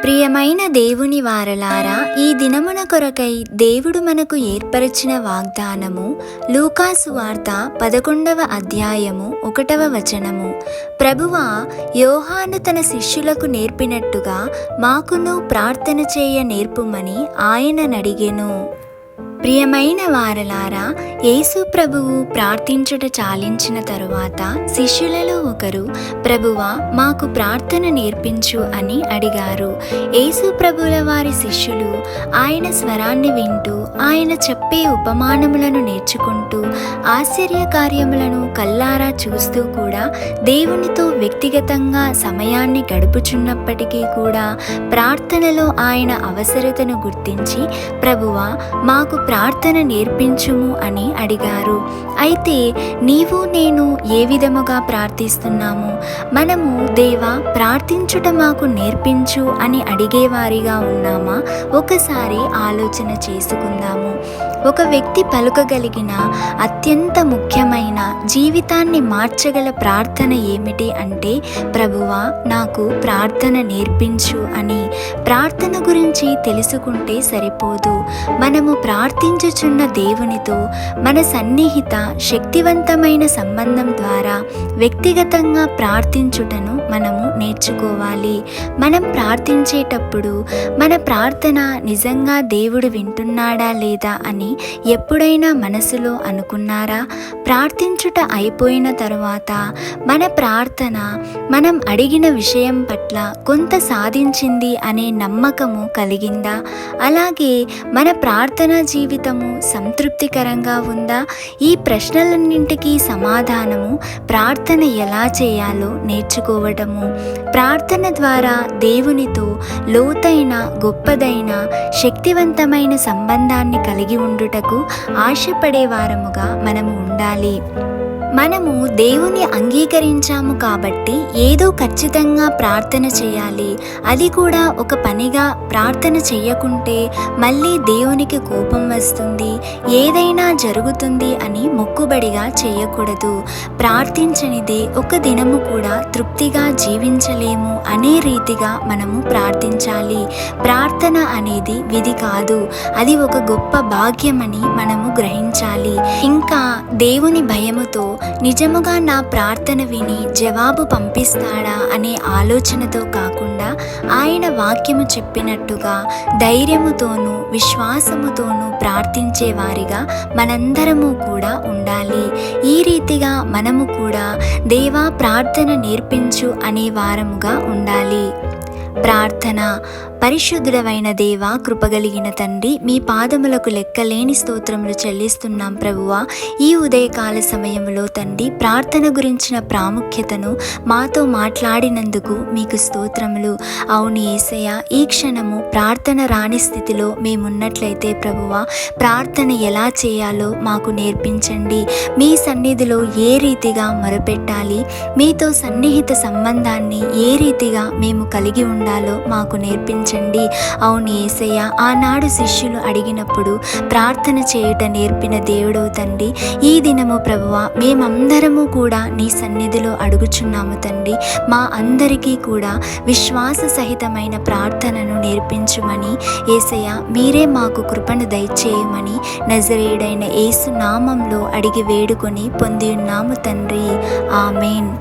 ప్రియమైన దేవుని వారలారా, ఈ దినమున కొరకై దేవుడు మనకు ఏర్పరిచిన వాగ్దానము లూకాసు వార్త 11వ అధ్యాయము 1వ వచనము. ప్రభువా, యోహాను తన శిష్యులకు నేర్పినట్టుగా మాకును ప్రార్థన చేయ నేర్పుమని ఆయన నడిగెను. ప్రియమైన వారలారా, యేసు ప్రభువు ప్రార్థించుట చాలించిన తరువాత శిష్యులలో ఒకరు, ప్రభువా, మాకు ప్రార్థన నేర్పించు అని అడిగారు. యేసు ప్రభువుల వారి శిష్యులు ఆయన స్వరాన్ని వింటూ, ఆయన చెప్పే ఉపమానములను నేర్చుకుంటూ, ఆశ్చర్య కార్యములను కల్లారా చూస్తూ కూడా దేవునితో వ్యక్తిగతంగా సమయాన్ని గడుపుచున్నప్పటికీ కూడా ప్రార్థనలో ఆయన అవసరతను గుర్తించి, ప్రభువా, మాకు ప్రార్థన నేర్పించుము అని అడిగారు. అయితే నీవు నేను ఏ విధముగా ప్రార్థిస్తున్నాము? మనము దేవా, ప్రార్థించుట మాకు నేర్పించు అని అడిగేవారిగా ఉన్నామా? ఒకసారి ఆలోచన చేసుకుందాము. ఒక వ్యక్తి పలుకగలిగిన అత్యంత ముఖ్యమైన, జీవితాన్ని మార్చగల ప్రార్థన ఏమిటి అంటే, ప్రభువా, నాకు ప్రార్థన నేర్పించు అని. ప్రార్థన గురించి తెలుసుకుంటే సరిపోదు. మనము ప్రార్థించుచున్న దేవునితో మన సన్నిహిత శక్తివంతమైన సంబంధం ద్వారా వ్యక్తిగతంగా ప్రార్థించుటను మనము నేర్చుకోవాలి. మనం ప్రార్థించేటప్పుడు మన ప్రార్థన నిజంగా దేవుడు వింటున్నాడా లేదా అని ఎప్పుడైనా మనసులో అనుకున్నారా? ప్రార్థించుట అయిపోయిన తరువాత మన ప్రార్థన మనం అడిగిన విషయం పట్ల కొంత సాధించింది అనే నమ్మకము కలిగిందా? అలాగే మన ప్రార్థనా జీవితము సంతృప్తికరంగా ఉందా? ఈ ప్రశ్నలన్నింటికీ సమాధానము ప్రార్థన ఎలా చేయాలో నేర్చుకోవటము. ప్రార్థన ద్వారా దేవునితో లోతైన, గొప్పదైన, శక్తివంతమైన సంబంధాన్ని కలిగి ఉండుటకు ఆశపడే వారముగా మనము ఉండాలి. మనము దేవుని అంగీకరించాము కాబట్టి ఏదో ఖచ్చితంగా ప్రార్థన చేయాలి. అది కూడా ఒక పనిగా ప్రార్థన చేయకుంటే మళ్ళీ దేవునికి కోపం వస్తుంది, ఏదైనా జరుగుతుంది అని మొక్కుబడిగా చేయకూడదు. ప్రార్థించనిదే ఒక దినము కూడా తృప్తిగా జీవించలేము అనే రీతిగా మనము ప్రార్థించాలి. ప్రార్థన అనేది విధి కాదు, అది ఒక గొప్ప భాగ్యమని మనము గ్రహించాలి. ఇంకా దేవుని భయముతో నిజముగా నా ప్రార్థన విని జవాబు పంపిస్తాడా అనే ఆలోచనతో కాకుండా, ఆయన వాక్యము చెప్పినట్టుగా ధైర్యముతోనూ విశ్వాసముతోనూ ప్రార్థించే వారిగా మనందరము కూడా ఉండాలి. ఈ రీతిగా మనము కూడా దేవా, ప్రార్థన నేర్పించు అనే వారముగా ఉండాలి. ప్రార్థన. పరిశుద్ధుడవైన దేవా, కృపగలిగిన తండ్రి, మీ పాదములకు లెక్కలేని స్తోత్రములు చెల్లిస్తున్నాం ప్రభువా. ఈ ఉదయకాల సమయంలో తండ్రి, ప్రార్థన గురించిన ప్రాముఖ్యతను మాతో మాట్లాడినందుకు మీకు స్తోత్రములు. అవును యేసయ్య, ఈ క్షణము ప్రార్థన రాని స్థితిలో మేమున్నట్లయితే ప్రభువా, ప్రార్థన ఎలా చేయాలో మాకు నేర్పించండి. మీ సన్నిధిలో ఏ రీతిగా మొరపెట్టాలి, మీతో సన్నిహిత సంబంధాన్ని ఏ రీతిగా మేము కలిగి ఉండాలో మాకు నేర్పించండి. అవును యేసయ్య, ఆనాడు శిష్యులు అడిగినప్పుడు ప్రార్థన చేయుట నేర్పిన దేవుడవు తండ్రి, ఈ దినము ప్రభువా, మేమందరము కూడా నీ సన్నిధిలో అడుగుచున్నాము తండ్రి. మా అందరికీ కూడా విశ్వాస సహితమైన ప్రార్థనను నేర్పించుమని యేసయ్య, మీరే మాకు కృపను దయచేయమని నజరేయుడైన యేసు నామంలో అడిగి వేడుకొని పొంది ఉన్నాము తండ్రి. ఆమేన్.